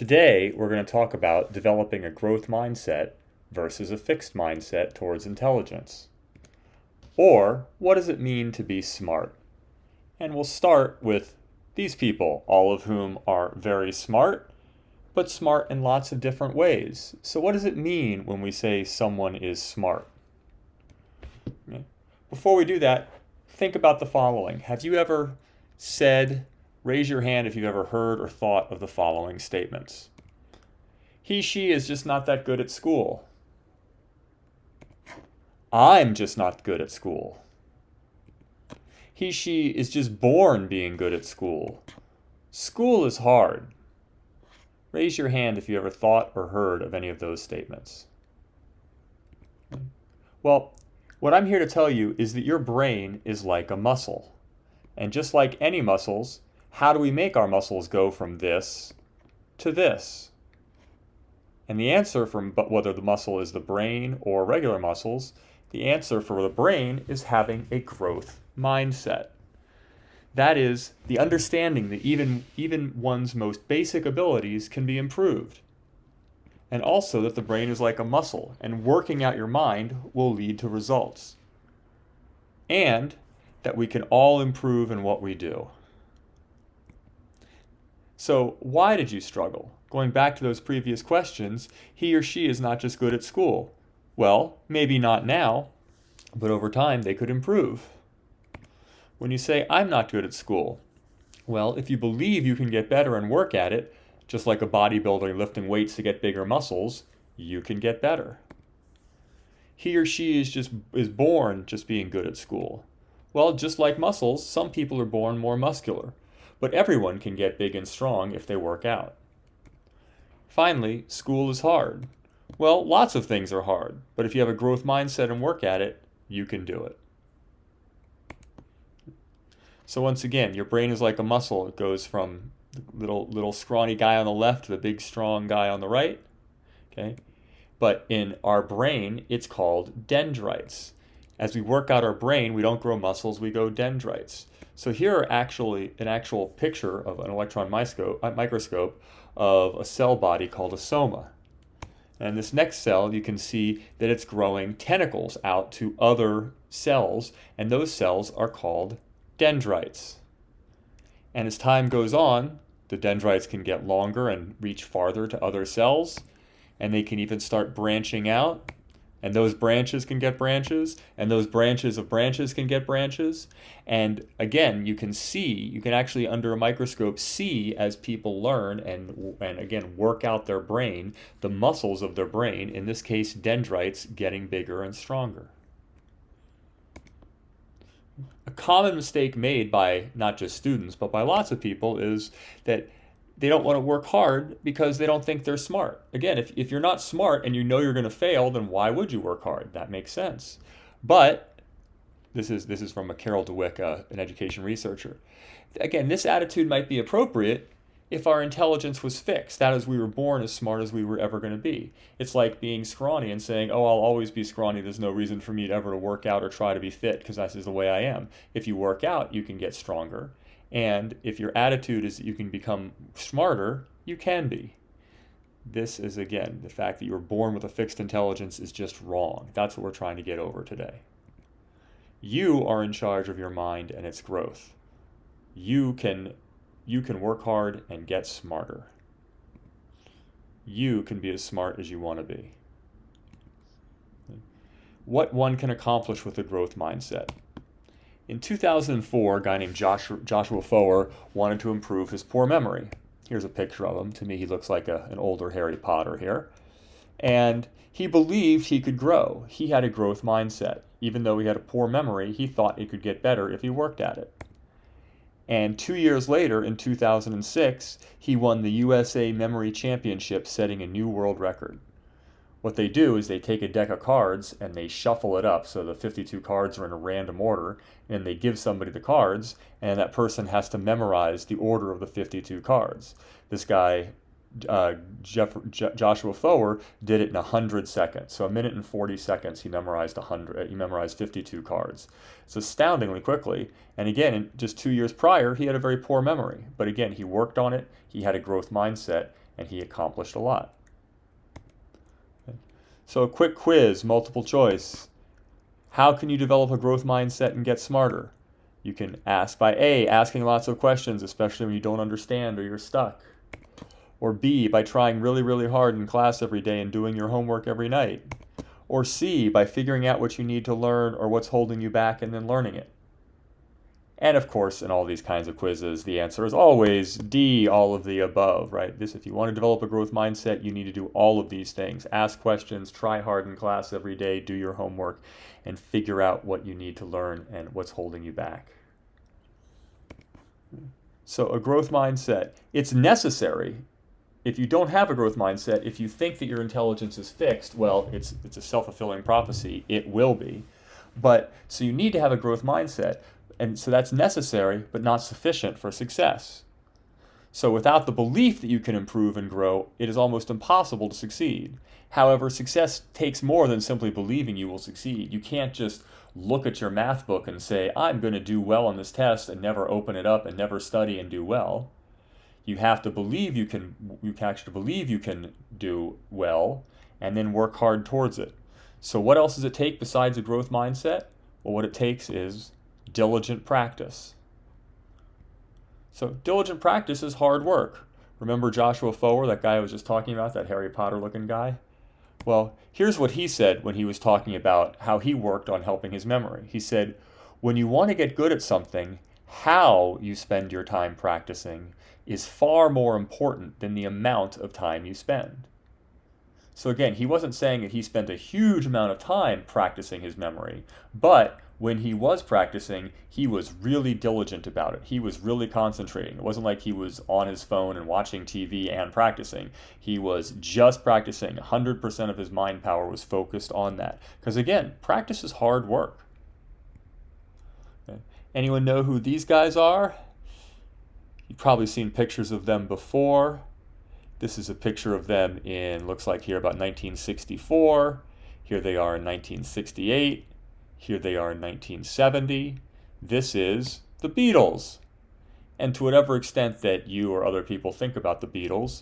Today, we're going to talk about developing a growth mindset versus a fixed mindset towards intelligence. Or, what does it mean to be smart? And we'll start with these people, all of whom are very smart, but smart in lots of different ways. So, what does it mean when we say someone is smart? Okay. Before we do that, think about the following. Have you ever said, raise your hand if you've ever heard or thought of the following statements? He, she is just not that good at school. I'm just not good at school. He, she is just born being good at school. School is hard. Raise your hand if you ever thought or heard of any of those statements. Well, what I'm here to tell you is that your brain is like a muscle. And just like any muscles, how do we make our muscles go from this to this? And the answer from whether the muscle is the brain or regular muscles, the answer for the brain is having a growth mindset. That is, the understanding that even one's most basic abilities can be improved. And also that the brain is like a muscle, and working out your mind will lead to results. And that we can all improve in what we do. So, why did you struggle? Going back to those previous questions, he or she is not just good at school. Well, maybe not now, but over time they could improve. When you say, I'm not good at school, well, if you believe you can get better and work at it, just like a bodybuilder lifting weights to get bigger muscles, you can get better. He or she is born just being good at school. Well, just like muscles, some people are born more muscular, but everyone can get big and strong if they work out. Finally, school is hard. Well, lots of things are hard, but if you have a growth mindset and work at it, you can do it. So once again, your brain is like a muscle. It goes from the little scrawny guy on the left to the big strong guy on the right. Okay? But in our brain, it's called dendrites. As we work out our brain, we don't grow muscles, we grow dendrites. So here are actually an actual picture of an electron microscope of a cell body called a soma. And this next cell, you can see that it's growing tentacles out to other cells, and those cells are called dendrites. And as time goes on, the dendrites can get longer and reach farther to other cells, and they can even start branching out. And those branches can get branches, and those branches of branches can get branches. And again, you can actually under a microscope see as people learn and again work out their brain, the muscles of their brain, in this case dendrites, getting bigger and stronger. A common mistake made by not just students, but by lots of people is that they don't want to work hard because they don't think they're smart. Again, if you're not smart and you know you're going to fail, then why would you work hard? That makes sense. But this is from a Carol Dweck, an education researcher. Again, this attitude might be appropriate if our intelligence was fixed. That is, we were born as smart as we were ever going to be. It's like being scrawny and saying, oh, I'll always be scrawny. There's no reason for me to work out or try to be fit because that's just the way I am. If you work out, you can get stronger. And if your attitude is that you can become smarter, you can be. This is, again, the fact that you were born with a fixed intelligence is just wrong. That's what we're trying to get over today. You are in charge of your mind and its growth. You can work hard and get smarter. You can be as smart as you want to be. What one can accomplish with a growth mindset. In 2004, a guy named Joshua Foer wanted to improve his poor memory. Here's a picture of him. To me, he looks like an older Harry Potter here. And he believed he could grow. He had a growth mindset. Even though he had a poor memory, he thought he could get better if he worked at it. And 2 years later, in 2006, he won the USA Memory Championship, setting a new world record. What they do is they take a deck of cards and they shuffle it up so the 52 cards are in a random order, and they give somebody the cards, and that person has to memorize the order of the 52 cards. This guy, Joshua Foer, did it in 100 seconds. So 1 minute and 40 seconds he memorized 52 cards. It's astoundingly quickly. And again, just 2 years prior, he had a very poor memory. But again, he worked on it, he had a growth mindset, and he accomplished a lot. So a quick quiz, multiple choice. How can you develop a growth mindset and get smarter? You can ask by A, asking lots of questions, especially when you don't understand or you're stuck. Or B, by trying really, really hard in class every day and doing your homework every night. Or C, by figuring out what you need to learn or what's holding you back and then learning it. And of course, in all these kinds of quizzes, the answer is always D, all of the above, right? If you want to develop a growth mindset, you need to do all of these things. Ask questions, try hard in class every day, do your homework, and figure out what you need to learn and what's holding you back. So a growth mindset, it's necessary. If you don't have a growth mindset, if you think that your intelligence is fixed, well, it's a self-fulfilling prophecy. It will be. So you need to have a growth mindset. And so that's necessary, but not sufficient for success. So without the belief that you can improve and grow, it is almost impossible to succeed. However, success takes more than simply believing you will succeed. You can't just look at your math book and say, I'm going to do well on this test and never open it up and never study and do well. You have to believe you can actually believe you can do well and then work hard towards it. So what else does it take besides a growth mindset? Well, what it takes is diligent practice. So diligent practice is hard work. Remember Joshua Foer, that guy I was just talking about, that Harry Potter looking guy? Well, here's what he said when he was talking about how he worked on helping his memory. He said, when you want to get good at something, how you spend your time practicing is far more important than the amount of time you spend. So again, he wasn't saying that he spent a huge amount of time practicing his memory, but when he was practicing, he was really diligent about it. He was really concentrating. It wasn't like he was on his phone and watching TV and practicing. He was just practicing. 100% of his mind power was focused on that. Because again, practice is hard work. Okay. Anyone know who these guys are? You've probably seen pictures of them before. This is a picture of them in, looks like here, about 1964. Here they are in 1968. Here they are in 1970. This is the Beatles. And to whatever extent that you or other people think about the Beatles,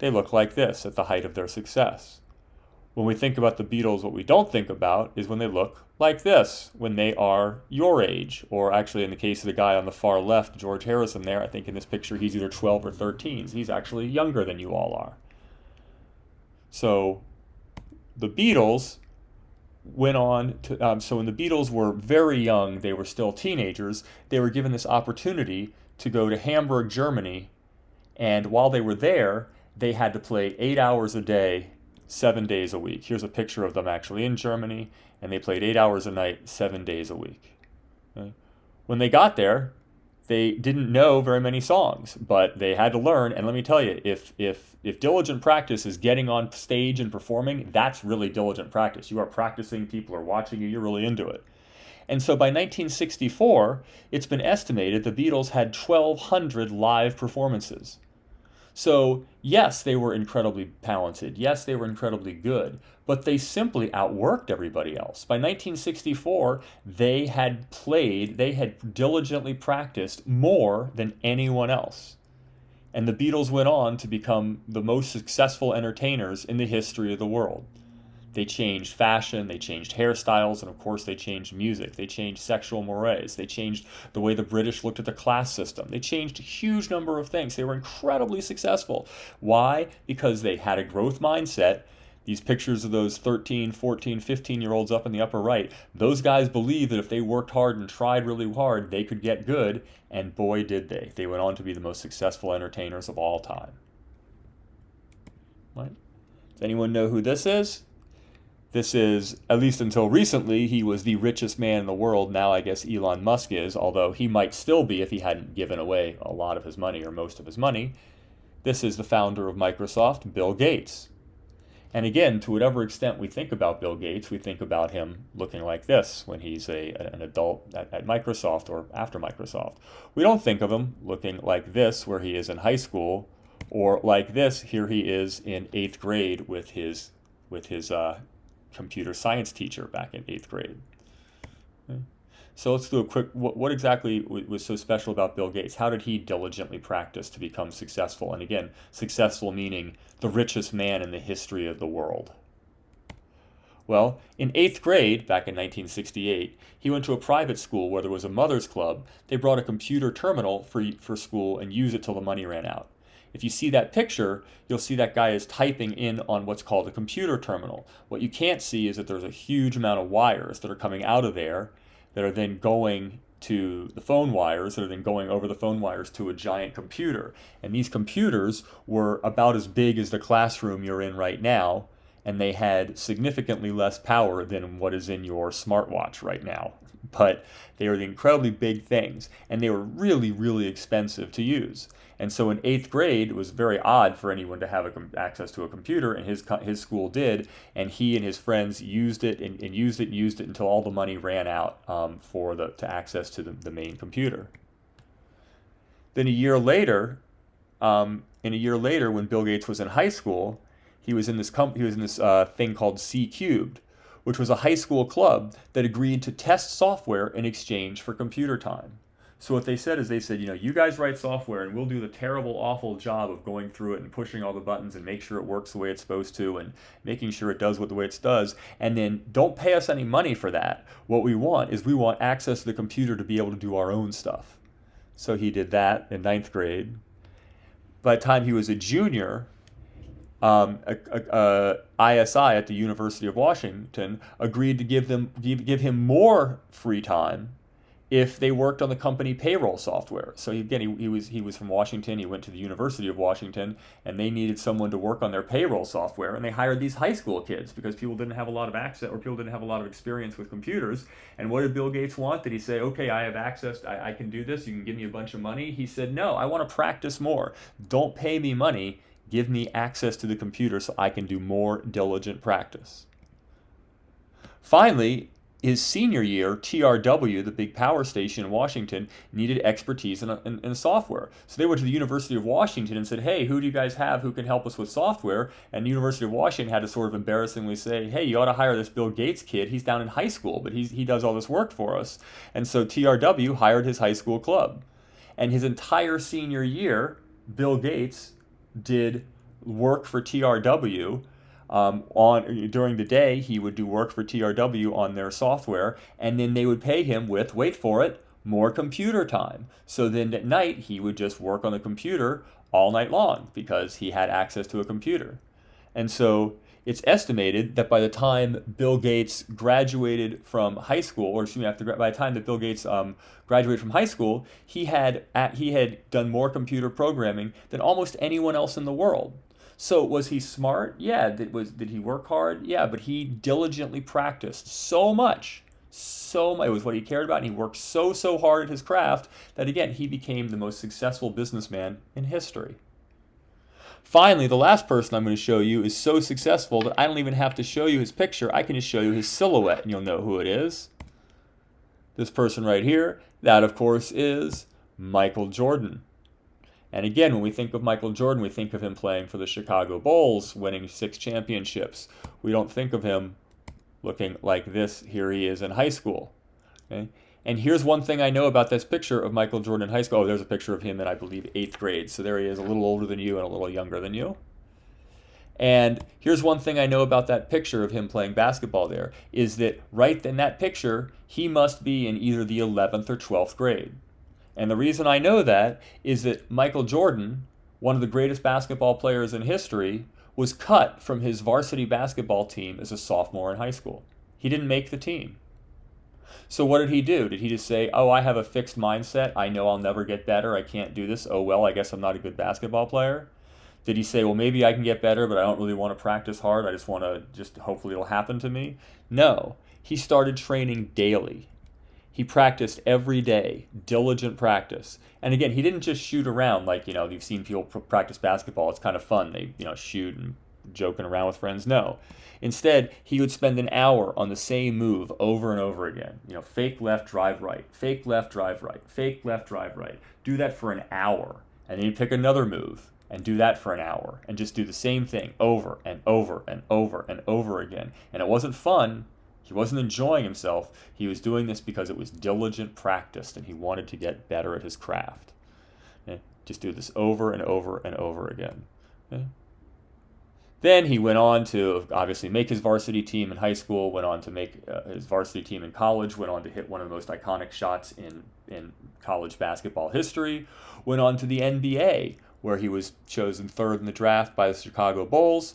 they look like this at the height of their success. When we think about the Beatles, what we don't think about is when they look like this, when they are your age, or actually in the case of the guy on the far left, George Harrison there, I think in this picture he's either 12 or 13. So he's actually younger than you all are. So the Beatles went on to, so when the Beatles were very young, they were still teenagers, they were given this opportunity to go to Hamburg, Germany, and while they were there, they had to play 8 hours a day, 7 days a week. Here's a picture of them actually in Germany, and they played 8 hours a night, 7 days a week. Okay? When they got there, they didn't know very many songs, but they had to learn. And let me tell you, if diligent practice is getting on stage and performing, that's really diligent practice. You are practicing, people are watching you, you're really into it. And so by 1964, it's been estimated the Beatles had 1,200 live performances. So yes, they were incredibly talented. Yes, they were incredibly good, but they simply outworked everybody else. By 1964, they had diligently practiced more than anyone else. And the Beatles went on to become the most successful entertainers in the history of the world. They changed fashion, they changed hairstyles, and of course they changed music. They changed sexual mores. They changed the way the British looked at the class system. They changed a huge number of things. They were incredibly successful. Why? Because they had a growth mindset. These pictures of those 13, 14, 15-year-olds up in the upper right, those guys believed that if they worked hard and tried really hard, they could get good, and boy did they. They went on to be the most successful entertainers of all time. Right? Does anyone know who this is? This is, at least until recently, he was the richest man in the world. Now I guess Elon Musk is, although he might still be if he hadn't given away a lot of his money or most of his money. This is the founder of Microsoft, Bill Gates. And again, to whatever extent we think about Bill Gates, we think about him looking like this when he's an adult at Microsoft or after Microsoft. We don't think of him looking like this where he is in high school, or like this, here he is in 8th grade with his computer science teacher back in 8th grade. Okay. So let's do a quick, what exactly was so special about Bill Gates? How did he diligently practice to become successful? And again, successful meaning the richest man in the history of the world. Well, in 8th grade, back in 1968, he went to a private school where there was a mother's club. They brought a computer terminal for school and used it till the money ran out. If you see that picture, you'll see that guy is typing in on what's called a computer terminal. What you can't see is that there's a huge amount of wires that are coming out of there that are then going to the phone wires, that are then going over the phone wires to a giant computer. And these computers were about as big as the classroom you're in right now, and they had significantly less power than what is in your smartwatch right now. But they were the incredibly big things, and they were really, really expensive to use. And so in 8th grade, it was very odd for anyone to have access to a computer, and his school did, and he and his friends used it and used it until all the money ran out to access to the main computer. Then a year later, when Bill Gates was in high school, he was in this thing called C Cubed, which was a high school club that agreed to test software in exchange for computer time. So what they said is you guys write software and we'll do the terrible, awful job of going through it and pushing all the buttons and make sure it works the way it's supposed to and making sure it does the way it does. And then don't pay us any money for that. What we want access to the computer to be able to do our own stuff. So he did that in 9th grade. By the time he was a junior, ISI at the University of Washington agreed to give him more free time if they worked on the company payroll software. So he was from Washington. He went to the University of Washington, and they needed someone to work on their payroll software. And they hired these high school kids because people didn't have a lot of access, or people didn't have a lot of experience with computers. And what did Bill Gates want? Did he say, okay, I have access, I can do this, you can give me a bunch of money? He said, no, I want to practice more. Don't pay me money. Give me access to the computer so I can do more diligent practice. Finally, his senior year, TRW, the big power station in Washington, needed expertise in software. So they went to the University of Washington and said, hey, who do you guys have who can help us with software? And the University of Washington had to sort of embarrassingly say, hey, you ought to hire this Bill Gates kid. He's down in high school, but he does all this work for us. And so TRW hired his high school club. And his entire senior year, Bill Gates did work for TRW. During the day, he would do work for TRW on their software, and then they would pay him with, wait for it, more computer time. So then at night, he would just work on the computer all night long because he had access to a computer. And so it's estimated that by the time Bill Gates graduated from high school, by the time that Bill Gates graduated from high school, he had done more computer programming than almost anyone else in the world. So was he smart? Yeah. Did he work hard? Yeah. But he diligently practiced so much. It was what he cared about, and he worked so hard at his craft that, again, he became the most successful businessman in history. Finally, the last person I'm going to show you is so successful that I don't even have to show you his picture. I can just show you his silhouette, and you'll know who it is. This person right here, that, of course, is Michael Jordan. And again, when we think of Michael Jordan, we think of him playing for the Chicago Bulls, winning 6 championships. We don't think of him looking like this. Here he is in high school. Okay? And here's one thing I know about this picture of Michael Jordan in high school. Oh, there's a picture of him in, I believe, 8th grade. So there he is, a little older than you and a little younger than you. And here's one thing I know about that picture of him playing basketball there, is that right in that picture, he must be in either the 11th or 12th grade. And the reason I know that is that Michael Jordan, one of the greatest basketball players in history, was cut from his varsity basketball team as a sophomore in high school. He didn't make the team. So what did he do? Did he just say, oh, I have a fixed mindset. I know I'll never get better. I can't do this. Oh, well, I guess I'm not a good basketball player. Did he say, well, maybe I can get better, but I don't really want to practice hard. I just want to hopefully it'll happen to me. No, he started training daily. He practiced every day, diligent practice. And again, he didn't just shoot around like, you've seen people practice basketball. It's kind of fun. They, shoot and joking around with friends. No. Instead, he would spend an hour on the same move over and over again. Fake left, drive right. Fake left, drive right. Fake left, drive right. Do that for an hour. And then he'd pick another move and do that for an hour. And just do the same thing over and over and over and over again. And it wasn't fun, He wasn't enjoying himself. He was doing this because it was diligent practice and he wanted to get better at his craft. Okay? Just do this over and over and over again. Okay? Then he went on to obviously make his varsity team in high school, went on to make his varsity team in college, went on to hit one of the most iconic shots in college basketball history, went on to the NBA, where he was chosen third in the draft by the Chicago Bulls,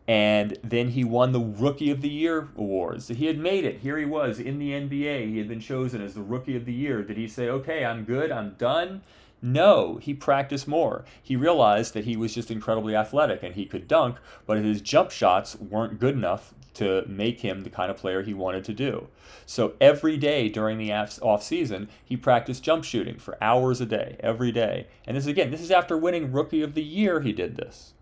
and then he won the Rookie of the Year awards. So he had made it. Here he was in the NBA. He had been chosen as the Rookie of the Year. Did he say, okay, I'm good, I'm done? No, he practiced more. He realized that he was just incredibly athletic and he could dunk, but his jump shots weren't good enough to make him the kind of player he wanted to do. So every day during the off season, he practiced jump shooting for hours a day, every day. And this is after winning Rookie of the Year. He did this.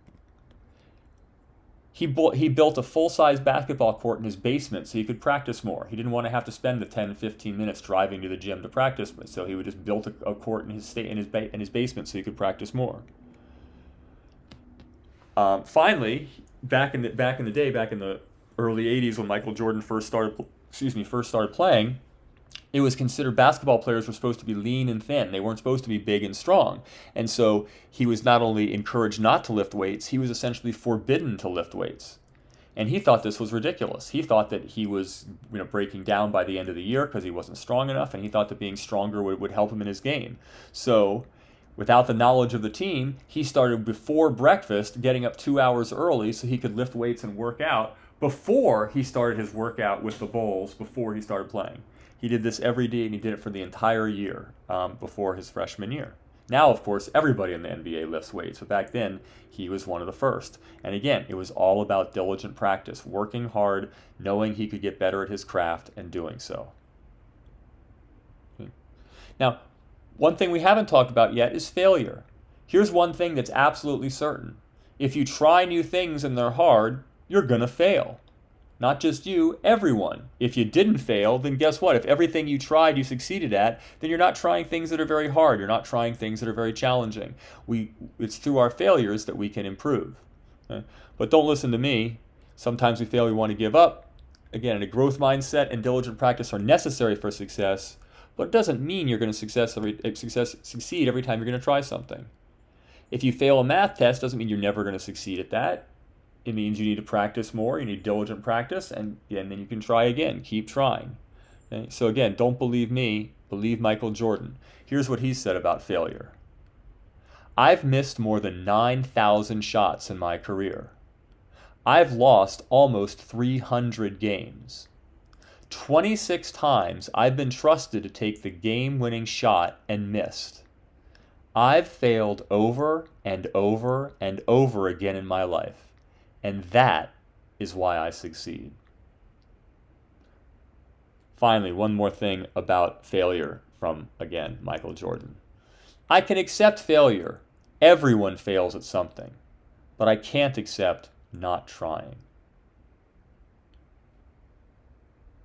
He built a full-size basketball court in his basement so he could practice more. He didn't want to have to spend the 10, 15 minutes driving to the gym to practice, so he would just build a court in his basement so he could practice more. Finally, back in the early 80s when Michael Jordan first started playing, it was considered basketball players were supposed to be lean and thin. They weren't supposed to be big and strong. And so he was not only encouraged not to lift weights, he was essentially forbidden to lift weights. And he thought this was ridiculous. He thought that he was breaking down by the end of the year because he wasn't strong enough, and he thought that being stronger would help him in his game. So without the knowledge of the team, he started before breakfast getting up 2 hours early so he could lift weights and work out before he started his workout with the Bulls, before he started playing. He did this every day, and he did it for the entire year before his freshman year. Now, of course, everybody in the NBA lifts weights, but back then, he was one of the first. And again, it was all about diligent practice, working hard, knowing he could get better at his craft, and doing so. Now, one thing we haven't talked about yet is failure. Here's one thing that's absolutely certain. If you try new things and they're hard, you're going to fail. Not just you, everyone. If you didn't fail, then guess what? If everything you tried you succeeded at, then you're not trying things that are very hard. You're not trying things that are very challenging. It's through our failures that we can improve. Okay? But don't listen to me. Sometimes we fail, we want to give up. Again, a growth mindset and diligent practice are necessary for success, but it doesn't mean you're going to succeed every time you're going to try something. If you fail a math test, doesn't mean you're never going to succeed at that. It means you need to practice more, you need diligent practice, and then you can try again. Keep trying. Okay? So again, don't believe me, believe Michael Jordan. Here's what he said about failure. I've missed more than 9,000 shots in my career. I've lost almost 300 games. 26 times I've been trusted to take the game-winning shot and missed. I've failed over and over and over again in my life. And that is why I succeed. Finally, one more thing about failure from, again, Michael Jordan. I can accept failure. Everyone fails at something. But I can't accept not trying.